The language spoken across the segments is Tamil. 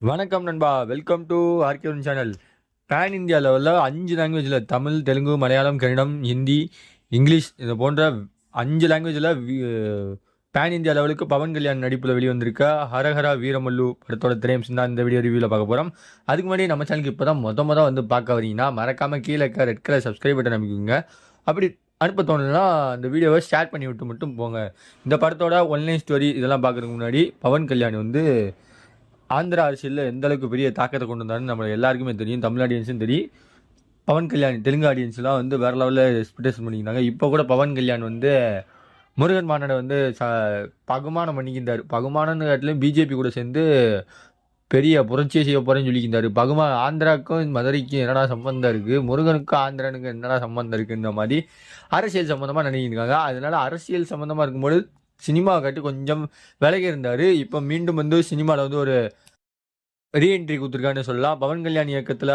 வணக்கம் நண்பா, welcome to RK one channel. Pan India லெவலில் 5 லாங்குவேஜில் தமிழ், தெலுங்கு, மலையாளம், கன்னடம், ஹிந்தி, இங்கிலீஷ் இது போன்ற 5 லாங்குவேஜில் பேன் இந்தியா லெவலுக்கு பவன் கல்யாண் நடிப்பில் வெளிவந்திருக்க ஹரஹரா வீரமல்லு படத்தோட திரையம்சம் தான் இந்த வீடியோ ரிவ்யூவில் பார்க்க போகிறோம். அதுக்கு முன்னாடி நம்ம சேனலுக்கு இப்போ தான் மொதல் வந்து பார்க்க வரீங்கன்னா மறக்காமல் கீழே இருக்க ரெட் கலர் சப்ஸ்கிரைப் பட்டன் அமைக்குங்க. அப்படி அனுப்ப தோணுதுன்னா இந்த வீடியோவை ஷேர் பண்ணி விட்டு மட்டும் போங்க. இந்த படத்தோட ஒன்லைன் ஸ்டோரி இதெல்லாம் பார்க்குறதுக்கு முன்னாடி பவன் கல்யாண் வந்து ஆந்திரா அரசியலில் எந்த அளவுக்கு பெரிய தாக்கத்தை கொண்டு வந்தாருன்னு நம்ம எல்லாருக்குமே தெரியும். தமிழ் ஆடியன்ஸும் தெரியும், பவன் கல்யாண் தெலுங்கு ஆடியன்ஸ்லாம் வந்து வேறு லெவலில் எக்ஸ்பெக்டேஷன் பண்ணிக்கிறாங்க. இப்போ கூட பவன் கல்யாண் வந்து முருகன் மாநாடை வந்து பகுமானம் பண்ணிக்கின்றார். பகுமானன்னு காட்டிலும் பிஜேபி கூட சேர்ந்து பெரிய புரட்சியை செய்ய போகிறேன்னு சொல்லிக்கின்றார். ஆந்திராவுக்கும் மதுரைக்கும் என்னடா சம்பந்தம் இருக்குது, முருகனுக்கும் ஆந்திரனுக்கும் என்னடா சம்பந்தம் இருக்குன்ற மாதிரி அரசியல் சம்மந்தமாக நினைக்கின்றாங்க. அதனால அரசியல் சம்மந்தமாக இருக்கும்போது சினிமாவை காட்டி கொஞ்சம் விலகி இருந்தார். இப்போ மீண்டும் வந்து சினிமாவில் வந்து ஒரு ரீஎன்ட்ரி கொடுத்துருக்கான்னு சொல்லலாம். பவன் கல்யாண் இயக்கத்தில்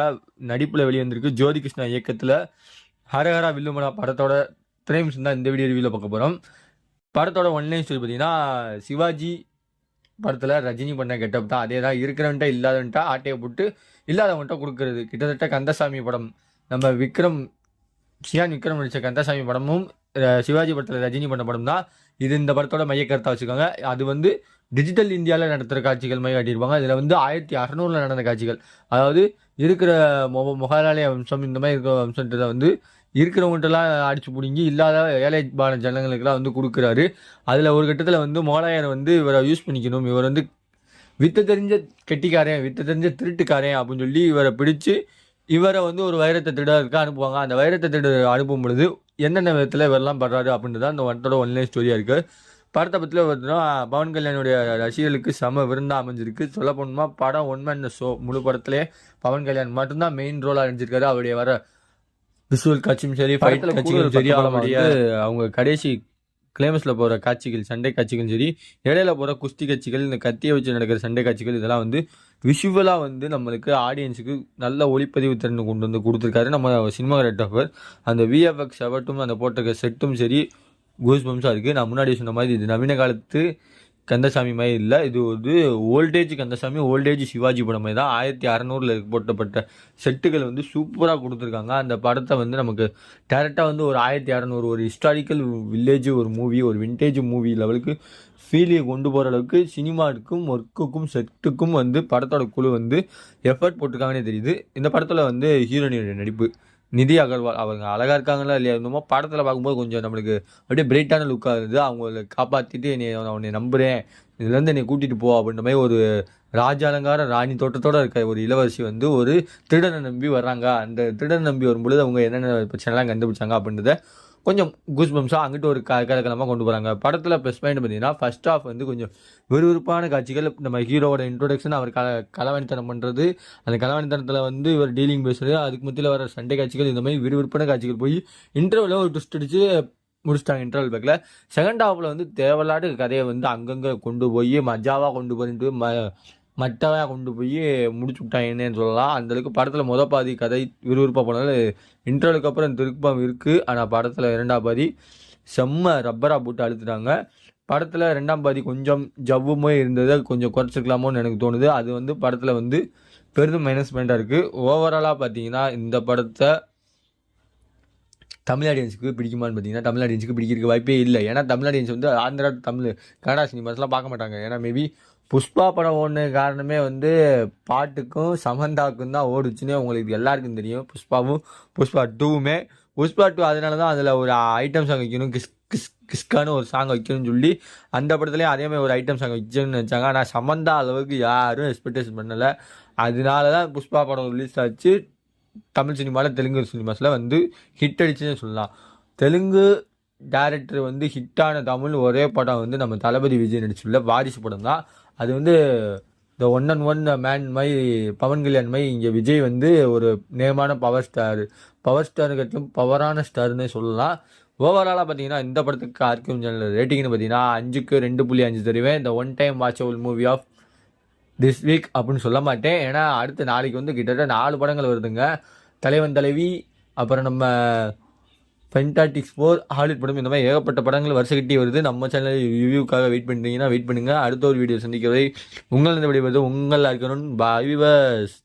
நடிப்பில் வெளிவந்திருக்கு. ஜோதி கிருஷ்ணா இயக்கத்தில் ஹரஹரா வில்லுமலா படத்தோட திரையம்சம் தான் இந்த வீடியோ ரிவ்யூவில் பார்க்க போகிறோம். படத்தோட ஒன்லைன் ஸ்டோரி பார்த்தீங்கன்னா, சிவாஜி படத்தில் ரஜினி பண்ண கெட்டப் தான். அதே தான், இருக்கிறவன்ட்ட இல்லாதவன்ட்டா ஆட்டையை போட்டு இல்லாதவன்ட்ட கொடுக்கறது. கிட்டத்தட்ட கந்தசாமி படம், நம்ம சியான் விக்ரம் நடித்த கந்தசாமி படமும் சிவாஜி படத்தில் ரஜினி பண்ண படம் தான். இது இந்த படத்தோட மையக்கருத்தாக வச்சுருக்காங்க. அது வந்து டிஜிட்டல் இந்தியாவில் நடத்துகிற காட்சிகள் மாதிரி காட்டியிருப்பாங்க. இதில் வந்து 1600 நடந்த காட்சிகள், அதாவது இருக்கிற முகலாய வம்சம் இந்த மாதிரி இருக்கிற வம்சத்தை வந்து இருக்கிறவங்கள்ட்டெல்லாம் அடிச்சு பிடிங்கி இல்லாத ஏழைப்பான ஜனங்களுக்கெல்லாம் வந்து கொடுக்குறாரு. அதில் ஒரு கட்டத்தில் வந்து முகலாயரை வந்து இவரை யூஸ் பண்ணிக்கணும், இவர் வந்து வித்த தெரிஞ்ச கெட்டிக்காரன், வித்த தெரிஞ்ச திருட்டுக்காரன் அப்படின்னு சொல்லி இவரை பிடிச்சி இவரை வந்து ஒரு வைரத்தை திருடருக்கு அனுப்புவாங்க. அந்த வைரத்தை திருட அனுப்பும் பொழுது என்னென்ன விதத்தில் இவரெல்லாம் படுறாரு அப்படின்றது அந்த படத்தோட ஒன்லைன் ஸ்டோரியாக இருக்குது. படத்தை பற்றியில் பார்த்தீங்கன்னா, பவன் கல்யாணுடைய ரசிகர்களுக்கு செம விருந்தாக அமைஞ்சிருக்கு. சொல்ல போனோம்னா படம் ஒன் மேன் ஷோ. முழு படத்திலே பவன் கல்யாண் மட்டும்தான் மெயின் ரோலாக இருந்துச்சிருக்காரு. அவருடைய வர விஷுவல் காட்சியும் சரி, ஃபைட் காட்சிகளும் சரி, அவங்க கடைசி கிளைமேக்ஸில் போகிற காட்சிகள், சண்டை காட்சிகளும் சரி, இடையில போகிற குஸ்தி காட்சிகள், இந்த கத்தியை வச்சு நடக்கிற சண்டை காட்சிகள், இதெல்லாம் வந்து விஷுவலாக வந்து நம்மளுக்கு ஆடியன்ஸுக்கு நல்ல ஒளிப்பதிவு திறன் கொண்டு வந்து கொடுத்துருக்காரு நம்ம சினிமாகிராஃபர். அந்த விஎஃப்எக்ஸ் ஆகட்டும், அந்த போட்டிருக்க செட்டும் சரி கூஸ் பம்ஸாக இருக்குது. நான் முன்னாடி சொன்ன மாதிரி இது நவீன காலத்து கந்தசாமி மாதிரி இல்லை, இது ஒரு ஓல்டேஜ் கந்தசாமி, ஓல்டேஜ் சிவாஜி படம் மாதிரி தான். 1600 போட்டப்பட்ட செட்டுகள் வந்து சூப்பராக கொடுத்துருக்காங்க. அந்த படத்தை வந்து நமக்கு டேரெக்டாக வந்து ஒரு 1600 ஒரு ஹிஸ்டாரிக்கல் வில்லேஜ் ஒரு மூவி, ஒரு விண்டேஜ் மூவி லெவலுக்கு ஃபீலியை கொண்டு போகிற அளவுக்கு சினிமாவுக்கும் ஒர்க்குக்கும் செட்டுக்கும் வந்து படத்தோட குழு வந்து எஃபர்ட் போட்டிருக்காங்கன்னே தெரியுது. இந்த படத்தில் வந்து ஹீரோயினுடைய நடிப்பு நிதி அகர்வால், அவங்க அழகாக இருக்காங்களா இல்லையா என்னமோ படத்தில் பார்க்கும்போது கொஞ்சம் நம்மளுக்கு அப்படியே பிரைட்டான லுக்காக இருந்தது. அவங்கள காப்பாற்றிட்டு உன்னை நம்புகிறேன், இதுலேருந்து என்னை கூட்டிகிட்டு போ அப்படின்ற மாதிரி ஒரு ராஜாலங்கார ராணி தோட்டத்தோடு இருக்க ஒரு இளவரசி வந்து ஒரு திருடனை நம்பி வர்றாங்க. அந்த திருடனை நம்பி வரும்பொழுது அவங்க என்னென்ன பிரச்சனைலாம் கண்டுபிடிச்சாங்க அப்படின்றத கொஞ்சம் கூஸ் பம்ஸாக அங்கிட்டு ஒரு கலக்கலமாக கொண்டு போகிறாங்க. படத்தில் ப்ளஸ் பாயிண்ட் பார்த்தீங்கன்னா, ஃபர்ஸ்ட் ஆஃப் வந்து கொஞ்சம் விறுவிறுப்பான காட்சிகள். நம்ம ஹீரோவோட இன்ட்ரோடக்ஷன், அவர் களவாணித்தனம் பண்ணுறது, அந்த களவாணித்தனத்தில் வந்து இவர் டீலிங் பேசுகிறது, அதுக்கு மத்தியில் வர சண்டை காட்சிகள், இந்த மாதிரி விறுவிறுப்பான காட்சிகள் போய் இன்டர்வலில் ஒரு ட்விஸ்ட் அடித்து முடிச்சிட்டாங்க. இன்டர்வல் பேக்கில் செகண்ட் ஹாஃபில் வந்து தேவையில்லாத கதையை வந்து அங்கங்கே கொண்டு போய் மஜாவாக கொண்டு போயிட்டு மட்டவாக கொண்டு போய் முடிச்சு விட்டாங்கன்னு சொல்லலாம். அந்தளவுக்கு படத்தில் பாதி கதை விறுவிறுப்பாக போனாலும் இன்டர்வலுக்கு அப்புறம் திருப்பம் இருக்குது. ஆனால் படத்தில் 2ஆம் பாதி செம்ம ரப்பராக போட்டு அழுத்துட்டாங்க. படத்தில் 2ஆம் பாதி கொஞ்சம் ஜவ்வுமே இருந்தது, கொஞ்சம் குறைச்சிக்கலாமோன்னு எனக்கு தோணுது. அது வந்து படத்தில் வந்து பெரிதும் மைனஸ் பாயிண்டாக இருக்குது. ஓவராலாக பார்த்தீங்கன்னா இந்த படத்தை தமிழ் ஆடியன்ஸுக்கு பிடிக்குமான்னு பார்த்தீங்கன்னா, தமிழ் ஆடியன்ஸுக்கு பிடிக்கிறதுக்கு வாய்ப்பே இல்லை. ஏன்னா தமிழ் ஆடியன்ஸ் வந்து ஆந்திரா, தமிழ், கன்னடா சினிமாஸ்லாம் பார்க்க மாட்டாங்க. ஏன்னா மேபி புஷ்பா படம் ஒன்று காரணமே வந்து பாட்டுக்கும் சமந்தாவுக்கும் தான் ஓடுச்சுன்னு உங்களுக்கு எல்லாருக்கும் தெரியும். புஷ்பா 2மே புஷ்பா 2 அதனால தான் அதில் ஒரு ஐட்டம் சாங் வைக்கணும், கிஸ்கான்னு ஒரு சாங் வைக்கணும்னு சொல்லி அந்த படத்துலேயும் அதே மாதிரி ஒரு ஐட்டம் சாங் வச்சோன்னு நினச்சாங்க. ஆனால் சமந்தா அளவுக்கு யாரும் எக்ஸ்பெக்டேஷன் பண்ணலை. அதனால தான் புஷ்பா படம் ரிலீஸ் ஆச்சு. தமிழ் சினிமாவில் தெலுங்கு சினிமாஸில் வந்து ஹிட் அடிச்சுன்னு சொல்லலாம். தெலுங்கு டேரக்டர் வந்து ஹிட்டான தமிழ் ஒரே படம் வந்து நம்ம தளபதி விஜய் நடிச்சுள்ள வாரிசு படம் தான். அது வந்து இந்த ஒன் அண்ட் ஒன் மேன் மாதிரி பவன் கல்யாண் மாதிரி இங்கே விஜய் வந்து ஒரு நேமான பவர் ஸ்டாருக்கட்டும் பவரான ஸ்டார்னே சொல்லலாம். ஓவராலாக பார்த்தீங்கன்னா இந்த படத்துக்கு ஆர்கியூம் சேனல் ரேட்டிங்னு பார்த்தீங்கன்னா 5க்கு 2.5 தருவேன். இந்த one time watchable movie of this week அப்படின்னு சொல்ல மாட்டேன். ஏன்னா அடுத்த நாளைக்கு வந்து கிட்டத்தட்ட 4 படங்கள் வருதுங்க. தலைவன் தலைவி, அப்புறம் நம்ம ஃபென்டாட்டிக்ஸ் 4, ஹாலிவுட் படம், இந்த மாதிரி ஏகப்பட்ட படங்கள் வருஷ கட்டி வருது. நம்ம சேனலில் ரிவ்யூக்காக வெயிட் பண்ணுறீங்கன்னா வெயிட் பண்ணுங்கள். அடுத்த ஒரு வீடியோ சந்திக்கிறதை உங்கள் இந்த விடைபெறுவது உங்கள் இருக்கணும். பாய் விவர்ஸ்.